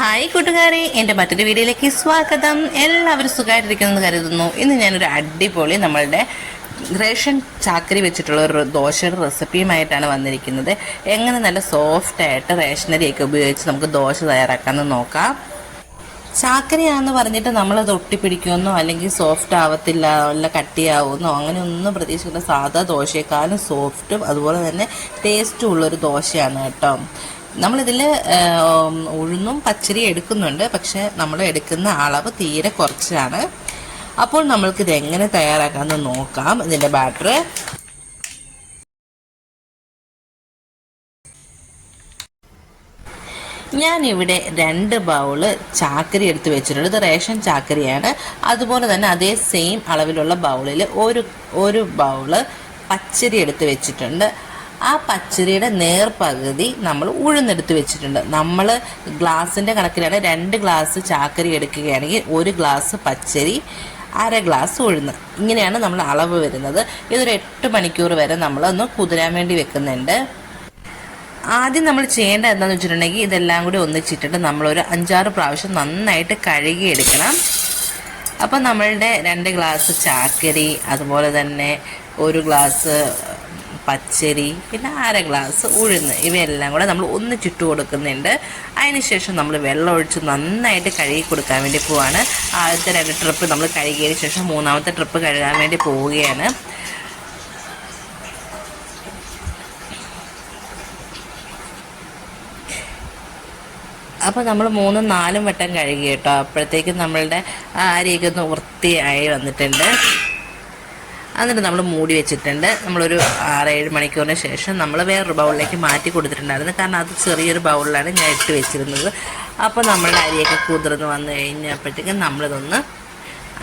Hi കൂട്ടുകാരെ, എൻ്റെ മറ്റൊരു വീഡിയോയിലേക്ക് സ്വാഗതം. എല്ലാവരും സുഖമായിട്ടിരിക്കുന്നെന്ന് കരുതുന്നു. ഇന്ന് ഞാനൊരു അടിപൊളി നമ്മളുടെ റേഷൻ ചാക്കരി വെച്ചിട്ടുള്ള ഒരു ദോശയുടെ റെസിപ്പിയുമായിട്ടാണ് വന്നിരിക്കുന്നത്. എങ്ങനെ നല്ല സോഫ്റ്റായിട്ട് റേഷനരിയൊക്കെ ഉപയോഗിച്ച് നമുക്ക് ദോശ തയ്യാറാക്കാമെന്ന് നോക്കാം. ചാക്കരയാണെന്ന് പറഞ്ഞിട്ട് നമ്മളത് ഒട്ടിപ്പിടിക്കുമെന്നോ അല്ലെങ്കിൽ സോഫ്റ്റ് ആവത്തില്ല, നല്ല കട്ടിയാവുമെന്നോ അങ്ങനെയൊന്നും പ്രതീക്ഷിക്കുന്ന സാധാ ദോശയെക്കാളും സോഫ്റ്റും അതുപോലെ തന്നെ ടേസ്റ്റും ഉള്ളൊരു ദോശയാണ് കേട്ടോ. നമ്മളിതിൽ ഉഴുന്നും പച്ചരി എടുക്കുന്നുണ്ട്, പക്ഷെ നമ്മൾ എടുക്കുന്ന അളവ് തീരെ കുറച്ചാണ്. അപ്പോൾ നമ്മൾക്കിത് എങ്ങനെ തയ്യാറാക്കാമെന്ന് നോക്കാം. ഇതിൻ്റെ ബാറ്റർ ഞാനിവിടെ 2 ബൗള് ചാക്കരി എടുത്ത് വെച്ചിട്ടുണ്ട്. ഇത് റേഷൻ ചാക്കരിയാണ്. അതുപോലെ തന്നെ അതേ സെയിം അളവിലുള്ള ബൗളിൽ ഒരു ബൗള് പച്ചരി എടുത്ത് വെച്ചിട്ടുണ്ട്. ആ പച്ചരിയുടെ നേർപകുതി നമ്മൾ ഉഴുന്നെടുത്ത് വെച്ചിട്ടുണ്ട്. നമ്മൾ ഗ്ലാസിൻ്റെ കണക്കിലാണ് 2 ഗ്ലാസ് ചാക്കരി എടുക്കുകയാണെങ്കിൽ 1 ഗ്ലാസ് പച്ചരി, 1/2 ഗ്ലാസ് ഉഴുന്ന്, ഇങ്ങനെയാണ് നമ്മൾ അളവ് വരുന്നത്. ഇതൊരു 8 മണിക്കൂർ വരെ നമ്മളൊന്ന് കുതിരാൻ വേണ്ടി വെക്കുന്നുണ്ട്. ആദ്യം നമ്മൾ ചെയ്യേണ്ടത് എന്താണെന്ന് വെച്ചിട്ടുണ്ടെങ്കിൽ ഇതെല്ലാം കൂടി ഒന്നിച്ചിട്ടിട്ട് നമ്മളൊരു 5-6 പ്രാവശ്യം നന്നായിട്ട് കഴുകിയെടുക്കണം. അപ്പം നമ്മളുടെ 2 ഗ്ലാസ് ചാക്കരി, അതുപോലെ തന്നെ 1 ഗ്ലാസ് പച്ചരി, പിന്നെ 1/2 ഗ്ലാസ് ഉഴുന്ന്, ഇവയെല്ലാം കൂടെ നമ്മൾ ഒന്നിച്ചിട്ട് കൊടുക്കുന്നുണ്ട്. അതിനുശേഷം നമ്മൾ വെള്ളം ഒഴിച്ച് നന്നായിട്ട് കഴുകി കൊടുക്കാൻ വേണ്ടി പോവാണ്. ആദ്യത്തെ 2 ട്രിപ്പ് നമ്മൾ കഴുകിയതിന് ശേഷം 3ാമത്തെ ട്രിപ്പ് കഴുകാൻ വേണ്ടി പോവുകയാണ്. അപ്പോൾ നമ്മൾ 3-4 വട്ടം കഴുകി കേട്ടോ. അപ്പോഴത്തേക്കും നമ്മളുടെ അരിയൊക്കെ ഒന്ന് വൃത്തിയായി വന്നിട്ടുണ്ട്. എന്നിട്ട് നമ്മൾ മൂടി വെച്ചിട്ടുണ്ട്. നമ്മളൊരു 6-7 മണിക്കൂറിന് ശേഷം നമ്മൾ വേറൊരു ബൗളിലേക്ക് മാറ്റി കൊടുത്തിട്ടുണ്ടായിരുന്നു. കാരണം അത് ചെറിയൊരു ബൗളിലാണ് ഞാൻ ഇട്ട് വെച്ചിരുന്നത്. അപ്പോൾ നമ്മളുടെ അരിയൊക്കെ കുതിർന്ന് വന്നു കഴിഞ്ഞപ്പോഴത്തേക്കും നമ്മളിതൊന്ന്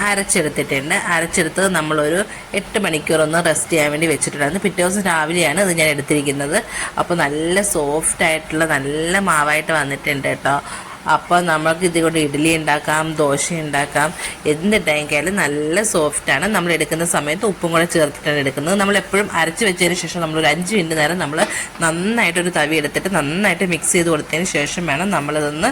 അരച്ചെടുത്തിട്ടുണ്ട്. അരച്ചെടുത്തത് നമ്മളൊരു 8 മണിക്കൂറൊന്ന് റെസ്റ്റ് ചെയ്യാൻ വേണ്ടി വെച്ചിട്ടുണ്ടായിരുന്നു. പിറ്റേ ദിവസം രാവിലെയാണ് ഇത് ഞാൻ എടുത്തിരിക്കുന്നത്. അപ്പോൾ നല്ല സോഫ്റ്റായിട്ടുള്ള നല്ല മാവായിട്ട് വന്നിട്ടുണ്ട് കേട്ടോ. അപ്പോൾ നമുക്ക് ഇതുകൊണ്ട് ഇഡ്ഡലി ഉണ്ടാക്കാം, ദോശ ഉണ്ടാക്കാം, എന്തുണ്ടാക്കിയാലും നല്ല സോഫ്റ്റാണ്. നമ്മൾ എടുക്കുന്ന സമയത്ത് ഉപ്പും കൂടെ ചേർത്തിട്ടാണ് എടുക്കുന്നത്. നമ്മളെപ്പോഴും അരച്ച് വെച്ചതിന് ശേഷം നമ്മളൊരു 5 മിനിറ്റ് നേരം നമ്മൾ നന്നായിട്ടൊരു തവി എടുത്തിട്ട് നന്നായിട്ട് മിക്സ് ചെയ്ത് കൊടുത്തതിന് ശേഷം വേണം നമ്മളിതൊന്ന്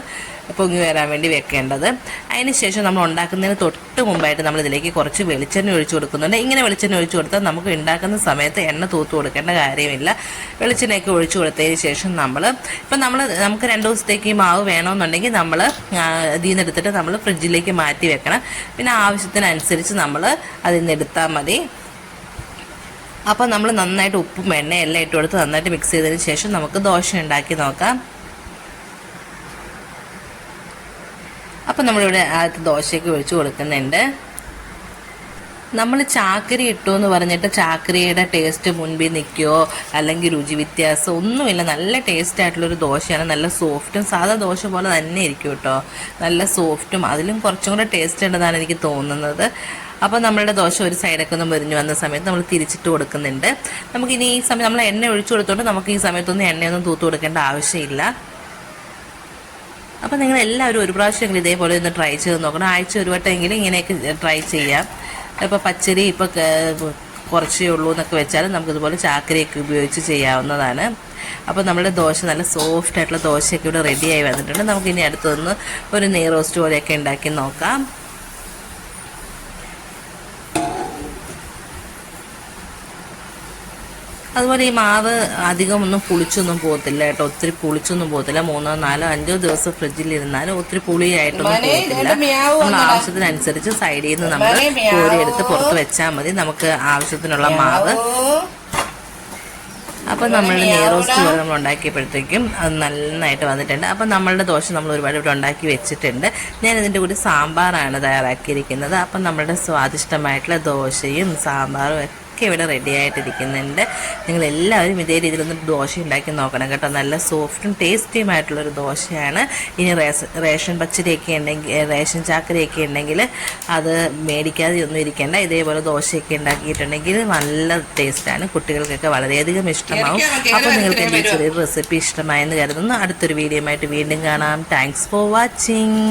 പൊങ്ങി വരാൻ വേണ്ടി വെക്കേണ്ടത്. അതിന് ശേഷം നമ്മൾ ഉണ്ടാക്കുന്നതിന് തൊട്ട് മുമ്പായിട്ട് നമ്മളിതിലേക്ക് കുറച്ച് വെളിച്ചെണ്ണ ഒഴിച്ചു കൊടുക്കുന്നുണ്ട്. ഇങ്ങനെ വെളിച്ചെണ്ണ ഒഴിച്ചു കൊടുത്താൽ നമുക്ക് ഉണ്ടാക്കുന്ന സമയത്ത് എണ്ണ തൂത്ത് കൊടുക്കേണ്ട കാര്യമില്ല. വെളിച്ചെണ്ണയൊക്കെ ഒഴിച്ചു കൊടുത്തതിന് ശേഷം നമുക്ക് 2 ദിവസത്തേക്ക് ഈ മാവ് വേണമെന്നുണ്ടെങ്കിൽ നമ്മൾ ഇതിൽ നിന്ന് എടുത്തിട്ട് നമ്മൾ ഫ്രിഡ്ജിലേക്ക് മാറ്റി വെക്കണം. പിന്നെ ആവശ്യത്തിനനുസരിച്ച് നമ്മൾ അതിൽ നിന്ന് എടുത്താൽ മതി. അപ്പോൾ നമ്മൾ നന്നായിട്ട് ഉപ്പും എണ്ണയും എല്ലാം ഇട്ട് കൊടുത്ത് നന്നായിട്ട് മിക്സ് ചെയ്തതിന് ശേഷം നമുക്ക് ദോശ ഉണ്ടാക്കി നോക്കാം. അപ്പം നമ്മളിവിടെ ആദ്യത്തെ ദോശയ്ക്ക് ഒഴിച്ച് കൊടുക്കുന്നുണ്ട്. നമ്മൾ ചാക്കരി ഇട്ടു എന്ന് പറഞ്ഞിട്ട് ചാക്കരിയുടെ ടേസ്റ്റ് മുൻപിൽ നിൽക്കുകയോ അല്ലെങ്കിൽ രുചി വ്യത്യാസം ഒന്നുമില്ല. നല്ല ടേസ്റ്റ് ആയിട്ടുള്ളൊരു ദോശയാണ്. നല്ല സോഫ്റ്റും സാധാ ദോശ പോലെ തന്നെ ഇരിക്കും കേട്ടോ. നല്ല സോഫ്റ്റും അതിലും കുറച്ചും കൂടെ ടേസ്റ്റ് ഉണ്ടെന്നാണ് എനിക്ക് തോന്നുന്നത്. അപ്പോൾ നമ്മളുടെ ദോശ ഒരു സൈഡൊക്കെ ഒന്ന് മുരിഞ്ഞ് വന്ന സമയത്ത് നമ്മൾ തിരിച്ചിട്ട് കൊടുക്കുന്നുണ്ട്. നമുക്കിനി ഈ സമയം നമ്മൾ എണ്ണ ഒഴിച്ചു കൊടുത്തോണ്ട് നമുക്ക് ഈ സമയത്തൊന്നും എണ്ണയൊന്നും തൂത്ത് കൊടുക്കേണ്ട ആവശ്യമില്ല. അപ്പോൾ നിങ്ങൾ എല്ലാവരും ഒരു പ്രാവശ്യമെങ്കിലും ഇതേപോലെ ഒന്ന് ട്രൈ ചെയ്ത് നോക്കണം. ആഴ്ച ഒരു വട്ടമെങ്കിലും ഇങ്ങനെയൊക്കെ ട്രൈ ചെയ്യാം. ഇപ്പോൾ പച്ചരി ഇപ്പോൾ കുറച്ചേ ഉള്ളൂ എന്നൊക്കെ വെച്ചാൽ നമുക്കിതുപോലെ ചാക്കരയൊക്കെ ഉപയോഗിച്ച് ചെയ്യാവുന്നതാണ്. അപ്പോൾ നമ്മുടെ ദോശ നല്ല സോഫ്റ്റ് ആയിട്ടുള്ള ദോശയൊക്കെ ഇവിടെ റെഡിയായി വന്നിട്ടുണ്ട്. നമുക്കിനി അടുത്തൊന്ന് ഒരു നെയ് റോസ്റ്റ് പോലെയൊക്കെ ഉണ്ടാക്കി നോക്കാം. അതുപോലെ ഈ മാവ് അധികം ഒന്നും പുളിച്ചൊന്നും പോകത്തില്ല കേട്ടോ. ഒത്തിരി പുളിച്ചൊന്നും പോകത്തില്ല. 3, 4, 5 ദിവസം ഫ്രിഡ്ജിലിരുന്നാലും ഒത്തിരി പുളിയായിട്ടൊന്നും പോകത്തില്ല. നമ്മൾ ആവശ്യത്തിനനുസരിച്ച് സൈഡിൽ നിന്ന് നമ്മൾ കോരിയെടുത്ത് പുറത്ത് വെച്ചാൽ മതി നമുക്ക് ആവശ്യത്തിനുള്ള മാവ്. അപ്പം നമ്മൾ നെയ് റോസ്റ്റ് പോലെ നമ്മൾ ഉണ്ടാക്കിയപ്പോഴത്തേക്കും അത് നന്നായിട്ട് വന്നിട്ടുണ്ട്. അപ്പം നമ്മളുടെ ദോശ നമ്മൾ ഒരുപാട് ഇവിടെ ഉണ്ടാക്കി വെച്ചിട്ടുണ്ട്. ഞാൻ ഇതിൻ്റെ കൂടി സാമ്പാറാണ് തയ്യാറാക്കിയിരിക്കുന്നത്. അപ്പം നമ്മളുടെ സ്വാദിഷ്ടമായിട്ടുള്ള ദോശയും സാമ്പാറും ഒക്കെ ഇവിടെ റെഡി ആയിട്ടിരിക്കുന്നുണ്ട്. നിങ്ങളെല്ലാവരും ഇതേ രീതിയിലൊന്ന് ദോശ ഉണ്ടാക്കി നോക്കണം കേട്ടോ. നല്ല സോഫ്റ്റും ടേസ്റ്റിയുമായിട്ടുള്ളൊരു ദോശയാണ്. ഇനി റേഷൻ പച്ചരിയൊക്കെ ഉണ്ടെങ്കിൽ, റേഷൻ ചാക്കരയൊക്കെ ഉണ്ടെങ്കിൽ അത് മേടിക്കാതെ ഒന്നും ഇരിക്കേണ്ട. ഇതേപോലെ ദോശയൊക്കെ ഉണ്ടാക്കിയിട്ടുണ്ടെങ്കിൽ നല്ല ടേസ്റ്റാണ്. കുട്ടികൾക്കൊക്കെ വളരെയധികം ഇഷ്ടമാവും. അപ്പോൾ നിങ്ങൾക്ക് എൻ്റെ ചെറിയൊരു റെസിപ്പി ഇഷ്ടമായെന്ന് കരുതുന്നു. അടുത്തൊരു വീഡിയോയുമായിട്ട് വീണ്ടും കാണാം. Thanks for watching.